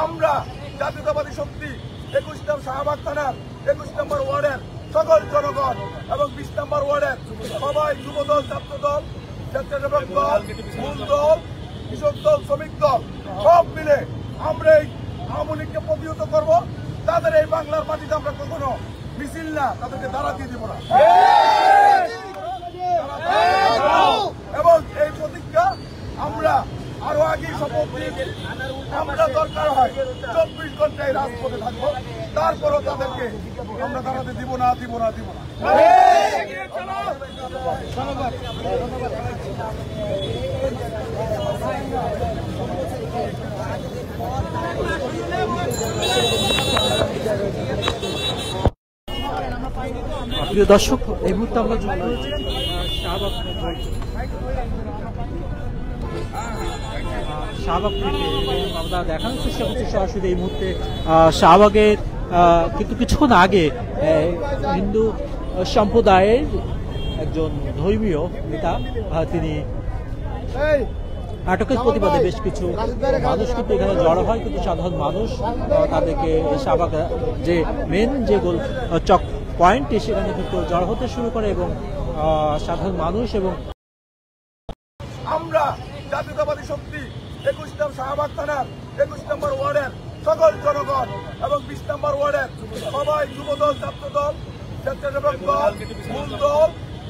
আমরা জাতীয়তাবাদী শক্তি 21 নং শাহবাগ থানার 21 নম্বর ওয়ার্ডের সকল জনগণ এবং 20 নম্বর ওয়ার্ডের সবাই যুবদল, ছাত্রদল, স্বেচ্ছাসেবক দল, মূল দল, কৃষক দল, শ্রমিক দল সব মিলে আমরা এই আওয়ামী লীগকে প্রতিহত করবো। তাদের এই বাংলার মাটিতে আমরা কখনো মিছিল না, তাদেরকে দাঁড়া দিয়ে দিব না। এবং এই প্রতিজ্ঞা আমরা আরো আগে শপথ নিয়ে আমরা দরকার হয় 24 ঘন্টায় রাজপথে থাকবো, তারপরও তাদেরকে আমরা দাঁড়াতে দিব না। প্রিয় দর্শক, এই মুহূর্তে আমরা যুক্ত হয়েছি শাহবাগ থেকে আমরা দেখানোর চেষ্টা করছি সরাসরি এই মুহূর্তে শাহবাগের কিন্তু কিছুক্ষণ আগে হিন্দু সম্প্রদায়ের একজন ধর্মীয় নেতা তিনি আটকের প্রতিবাদে বেশ কিছু মানুষ কিন্তু এখানে জড়ো হয়, কিন্তু সাধারণ মানুষ তাদেরকে শাহবাগ যে মেন যে গোল চক পয়েন্টে সেখানে কিন্তু জড়ো হতে শুরু করে এবং সাধারণ মানুষ এবং আমরা জাতীয়তাবাদী শক্তি 21 নং শাহবাগ থানার 21 নম্বর ওয়ার্ডের সকল জনগণ এবং 20 নম্বর ওয়ার্ডের সবাই যুবদল, ছাত্রদল, স্বেচ্ছাসেবক দল, মূল দল,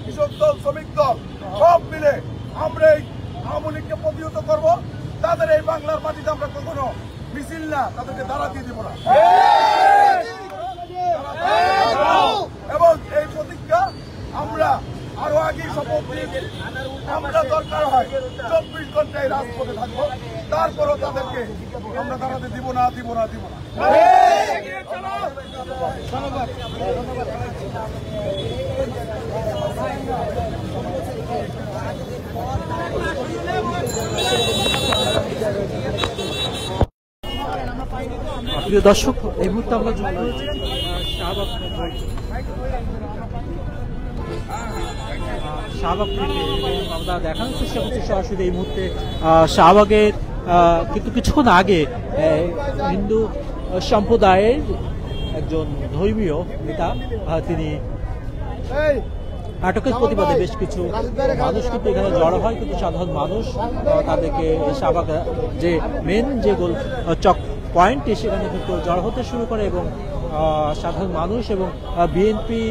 কৃষক দল, শ্রমিক দল সব মিলে আমরা এই আওয়ামী লীগকে প্রতিহত করবো। তাদের এই বাংলার মাটিতে আমরা কখনো মিছিল না, তাদেরকে দাঁড়া দিয়ে দিব না। এবং এই প্রতিজ্ঞা আমরা আরো আগে শপথ নিয়ে আমরা দরকার হয় 24 ঘন্টায় রাজপথে থাকবো, তারপরও তাদেরকে আমরা দাঁড়াতে দিব না। প্রিয় দর্শক, এই মুহূর্তে আমরা যুক্ত হয়েছি শাহবাগ থেকে আমরা দেখানোর চেষ্টা করছি সরাসরি এই মুহূর্তে শাহবাগের কিন্তু কিছুক্ষণ আগে হিন্দু সম্প্রদায়ের একজন ধর্মীয় নেতা তিনি আটকের প্রতিবাদে বেশ কিছু মানুষ কিন্তু এখানে জড়ো হয়, কিন্তু সাধারণ মানুষ তাদেরকে শাহবাগ যে মেন যে গোল চক পয়েন্টে সেখানে কিন্তু জড়ো হতে শুরু করে এবং সাধারণ মানুষ এবং বিএনপি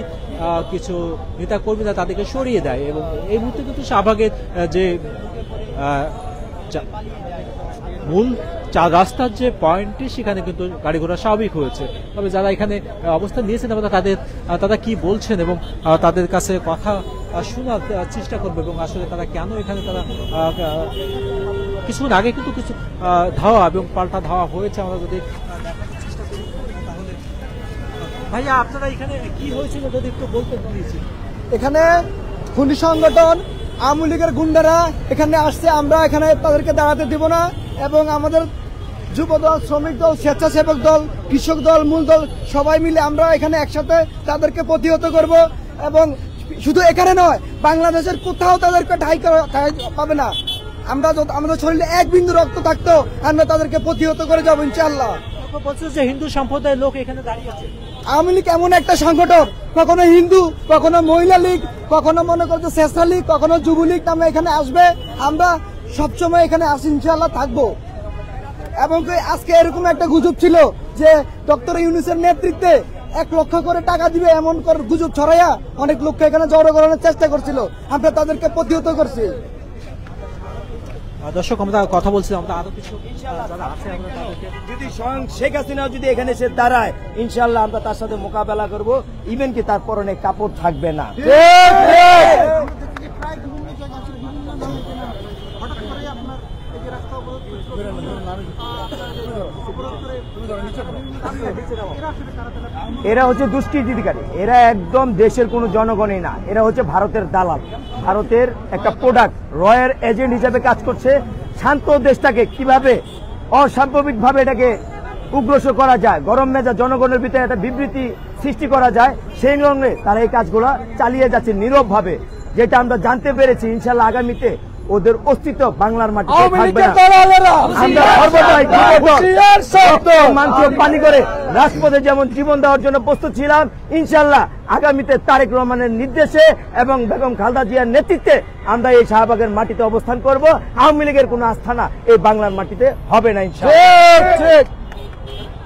কিছু নেতাকর্মীরা তাদেরকে সরিয়ে দেয় এবং এই মুহূর্তে কিন্তু শাহবাগের যে মূল রাস্তার যে পয়েন্টটি সেখানে কিন্তু গাড়ি ঘোড়া স্বাভাবিক হয়েছে। তবে যারা এখানে অবস্থান নিয়েছেন তারা কি বলছেন এবং তাদের কাছে কথা শোনার চেষ্টা করবে এবং আসলে তারা কেন এখানে তারা কিছুক্ষণ আগে কিন্তু কিছু ধাওয়া এবং পাল্টা ধাওয়া হয়েছে। আমরা যদি চেষ্টা করি তাহলে ভাইয়া আপনারা এখানে কি হয়েছিল যদি একটু বলতে দিয়েছি। এখানে খুনি সংগঠন আওয়ামী লীগের গুন্ডারা এখানে আসছে, আমরা এখানে তাদেরকে দাঁড়াতে দিব না এবং আমাদের যুবদল, শ্রমিক দল, স্বেচ্ছাসেবক দল, কৃষক দল, মূল দল সবাই মিলে আমরা এখানে একসাথে তাদেরকে প্রতিহত করব এবং শুধু এখানে নয়, বাংলাদেশের কোথাও তাদেরকে ঠাঁই পাবে না। আমরা আমাদের শরীরে এক বিন্দু রক্ত থাকতো আমরা তাদেরকে প্রতিহত করে যাবো ইনশাআল্লাহ। বলছে যে হিন্দু সম্প্রদায়ের লোক এখানে দাঁড়িয়ে আছে। আওয়ামী লীগ এমন একটা সংগঠন, কখনো হিন্দু, কখনো মহিলা লীগ, কখনো মনে করছে স্বেচ্ছা লীগ, কখনো যুবলীগ নামে এখানে আসবে। আমরা সবসময় এখানে আসি, ইনশাআল্লাহ থাকবো। এবং আজকে এরকম একটা গুজব ছিল যে ডক্টর ইউনূসের নেতৃত্বে 1 লক্ষ করে টাকা দিবে, এমন গুজব ছড়াইয়া অনেক লোককে এখানে জড়ো করানোর চেষ্টা করছিল, আমরা তাদেরকে প্রতিহত করছি। দর্শক, আমরা কথা বলছিলাম, আমরা আরো কিছু যারা আছে আমরা তাদেরকে যদি স্বয়ং শেখ হাসিনা যদি এখানে এসে দাঁড়ায়, ইনশাআল্লাহ আমরা তার সাথে মোকাবেলা করব, ইভেন কি তার পরনে কাপড় থাকবে না। এরা হচ্ছে দুষ্কৃতিকারী, এরা একদম দেশের কোনো জনগণই না, এরা হচ্ছে ভারতের দালাল, ভারতের একটা প্রোডাক্ট, রয়ের এজেন্ট হিসেবে কাজ করছে। শান্ত দেশটাকে কিভাবে অস্বাভাবিক ভাবে এটাকে উগ্রসর করা যায়, গরম মেজাজ জনগণের ভিতরে একটা বিবৃতি সৃষ্টি করা যায়, সেই লগ্নে তারা এই কাজগুলো চালিয়ে যাচ্ছে নীরব ভাবে, যেটা আমরা জানতে পেরেছি। ইনশাআল্লাহ আগামীতে ওদের অস্তিত্ব বাংলার মাটিতে আওয়ামী থাকবে লীগের না। দালালেরা আমরা সর্বদাই হুঁশিয়ার শব্দ। মাংস পানি করে রাজপথে যেমন জীবন দেওয়ার জন্য প্রস্তুত ছিলাম, ইনশাল্লাহ আগামীতে তারেক রহমানের নির্দেশে এবং বেগম খালেদা জিয়ার নেতৃত্বে আমরা এই শাহবাগের মাটিতে অবস্থান করব। আওয়ামী লীগের কোনো আস্থানা এই বাংলার মাটিতে হবে না ইনশাল্লাহ। ঠিক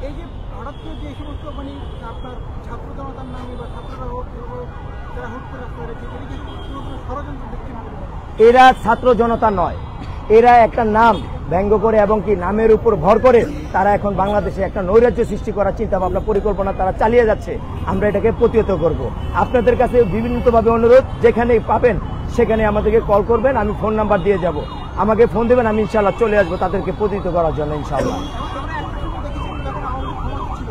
এই যে হঠাৎ করে যে সমস্ত মানে আপনার ছাত্র জনতার নামে বা ছাত্ররা যারা হুট করে রাস্তায় রেখে এটা কি কোনো ষড়যন্ত্র দেখতে পাবেন? এরা ছাত্র জনতা নয়, এরা একটা নাম ব্যঙ্গ করে এবং কি নামের উপর ভর করে তারা এখন বাংলাদেশে একটা নৈরাজ্য সৃষ্টি করার চিন্তা ভাবনা পরিকল্পনা তারা চালিয়ে যাচ্ছে। আমরা এটাকে প্রতিহত করব। আপনাদের কাছে বিভিন্নভাবে অনুরোধ, যেখানেই পাবেন সেখানে আমাদেরকে কল করবেন, আমি ফোন নাম্বার দিয়ে যাব, আমাকে ফোন দেবেন, আমি ইনশাল্লাহ চলে আসবো তাদেরকে প্রতিহত করার জন্য ইনশাল্লাহ। আমরা একটা সময় দেখেছিলাম যখন আওয়ামী লীগ ক্ষমতা ছিল,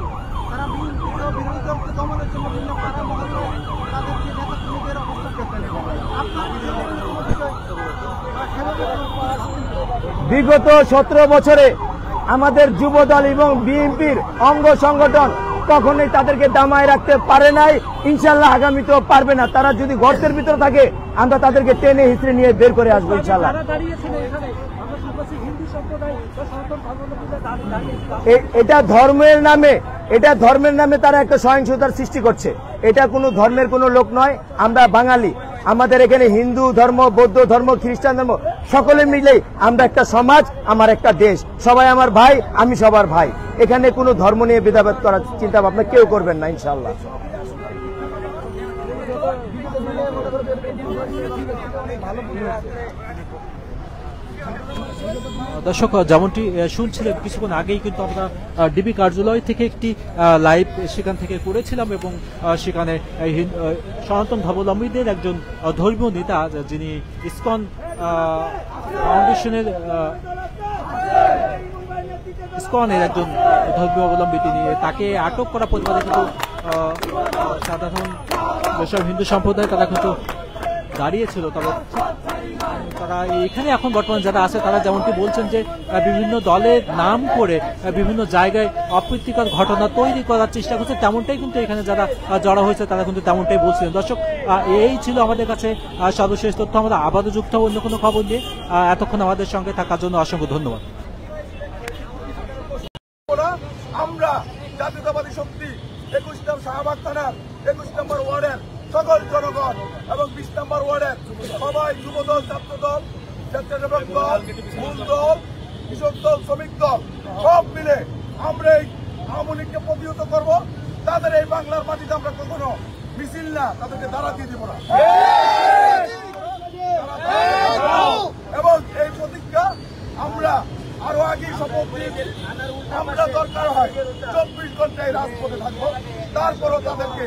তারা বিরোধী দলকে দমনের জন্য বিভিন্ন পাড়া মহল্লায় তাদেরকে নেতা কর্মীদের অবস্থান করতেন। আপনার কি বিগত 17 বছরে আমাদের যুব দল এবং বিএনপির অঙ্গ সংগঠন কখনোই তাদেরকে দামায় রাখতে পারে নাই, ইনশাল্লাহ আগামীতেও পারবে না। তারা যদি গর্তের ভিতরে থাকে আমরা তাদেরকে টেনে হিচড়ে নিয়ে বের করে আসবো ইনশাল্লাহ। এটা ধর্মের নামে তারা একটা সহিংসতার সৃষ্টি করছে। এটা কোনো ধর্মের কোনো লোক নয়, আমরা বাঙালি। আমাদের এখানে হিন্দু ধর্ম, বৌদ্ধ ধর্ম, খ্রিস্টান ধর্ম সকলে মিলেই আমরা একটা সমাজ, আমার একটা দেশ, সবাই আমার ভাই, আমি সবার ভাই। এখানে কোনো ধর্ম নিয়ে ভেদাভেদ করার চিন্তা ভাবনা কেউ করবেন না ইনশাআল্লাহ। দর্শক, যেমনটি শুনছিলেন কিছুক্ষণ আগেই কিন্তু আমরা ডিবি কার্যালয় থেকে একটি লাইভ সেখান থেকে করেছিলাম এবং সেখানে সনাতন ধর্মাবলম্বীদের একজন ধর্মীয় নেতা, যিনি ইসকন ফাউন্ডেশনের ইসকনের একজন ধর্মীয় অবলম্বী, তাকে আটক করা প্রতিবাদে কিন্তু সাধারণ যেসব হিন্দু সম্প্রদায় তারা কিন্তু দাঁড়িয়েছিল। তবে তারা এখানে এখন বর্তমান যারা আছে তারা যেমনটি বলছেন যে বিভিন্ন দলের নাম করে বিভিন্ন জায়গায় অপ্রীতিকর ঘটনা তৈরি করার চেষ্টা করছে, তেমনটাই কিন্তু এখানে যারা জড়ো হয়েছে তারা কিন্তু তেমনটাই বলছিলেন। দর্শক, এই ছিল আমাদের কাছে সর্বশেষ তথ্য। আমরা আবারও যুক্ত হব অন্য কোনো খবর নিয়ে। এতক্ষণ আমাদের সঙ্গে থাকার জন্য অসংখ্য ধন্যবাদ। আমরা জাতীয়তাবাদী শক্তি 21 নং শাহবাগ থানার 21 নম্বর ওয়ার্ডের সকল জনগণ এবং 20 নম্বর ওয়ার্ডের সবাই, যুবদল, ছাত্রদল, স্বেচ্ছাসেবক দল, মূল দল, কৃষক দল, শ্রমিক দল সব মিলে আমরা এই আওয়ামী লীগকে প্রতিহত করবো। তাদের এই বাংলার মাটিতে আমরা কখনো মিছিল না, তাদেরকে দাঁড়া দিয়ে দিব না এবং এই প্রতিজ্ঞা আমরা আরো আগে শপথ নিয়ে আমরা দরকার হয় 24 ঘন্টায় রাজপথে থাকবো, তারপরও তাদেরকে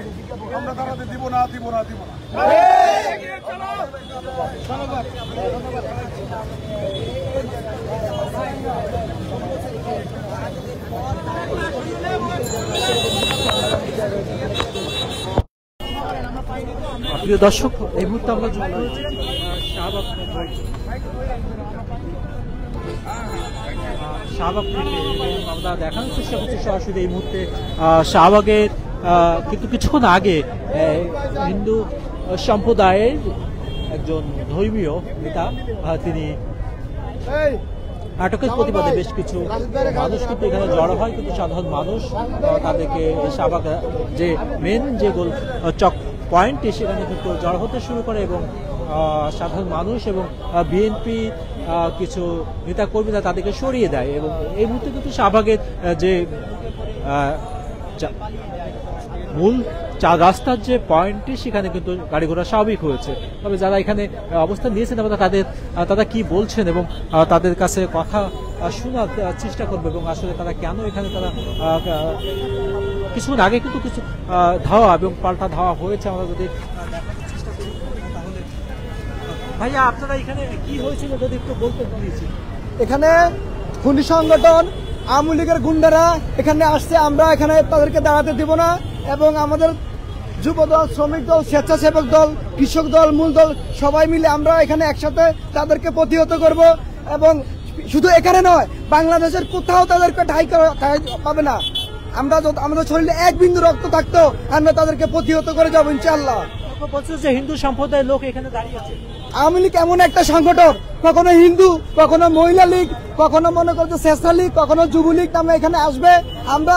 আমরা দাঁড়াতে দিব না। প্রিয় দর্শক, এই মুহূর্তে আমরা যুক্ত হয়েছি শাহবাগ থেকে। আমরা দেখানোর চেষ্টা করছি সরাসরি এই মুহূর্তে শাহবাগের কিন্তু কিছুক্ষণ আগে হিন্দু সম্প্রদায়ের একজন ধর্মীয় নেতা তিনি আটকের প্রতিবাদে বেশ কিছু মানুষ কিন্তু এখানে জড়ো হয়, কিন্তু সাধারণ মানুষ তাদেরকে শাহবাগ যে মেন যে গোল চক পয়েন্টে সেখানে কিন্তু জড়ো হতে শুরু করে এবং সাধারণ মানুষ এবং বিএনপি কিছু নেতাকর্মীরা তাদেরকে সরিয়ে দেয় এবং এই মুহূর্তে কিন্তু শাহবাগের যে মূল রাস্তার যে পয়েন্টটি সেখানে কিন্তু গাড়ি ঘোড়া স্বাভাবিক হয়েছে। তবে যারা এখানে অবস্থান নিয়েছেন তারা কি বলছেন এবং তাদের কাছে কথা শোনার চেষ্টা করবে এবং আসলে তারা কেন এখানে তারা কিছুক্ষণ আগে কিন্তু কিছু ধাওয়া এবং পাল্টা ধাওয়া হয়েছে। আমরা যদি চেষ্টা করি তাহলে ভাইয়া, আপনারা এখানে কি হয়েছিল যদি একটু বলতে দিয়েছি। এখানে খুনি সংগঠন আওয়ামী লীগের গুন্ডারা এখানে আসছে, আমরা এখানে তাদেরকে দাঁড়াতে দিব না এবং আমাদের যুব দল, শ্রমিক দল, স্বেচ্ছাসেবক দল, কৃষক দল, মূল দল সবাই মিলে আমরা এখানে একসাথে তাদেরকে প্রতিহত করব এবং শুধু এখানে নয়, বাংলাদেশের কোথাও তাদেরকে ঠাঁই পাবে না। আমরা আমাদের শরীরে এক বিন্দু রক্ত থাকতো আমরা তাদেরকে প্রতিহত করে যাবো ইনশাআল্লাহ। বলছে যে হিন্দু সম্প্রদায়ের লোক এখানে দাঁড়িয়ে আছে। আওয়ামী লীগ এমন একটা সংগঠন, কখনো হিন্দু, কখনো মহিলা লীগ, কখনো মনে করছে স্বেচ্ছা লীগ, কখনো যুবলীগ নামে এখানে আসবে। আমরা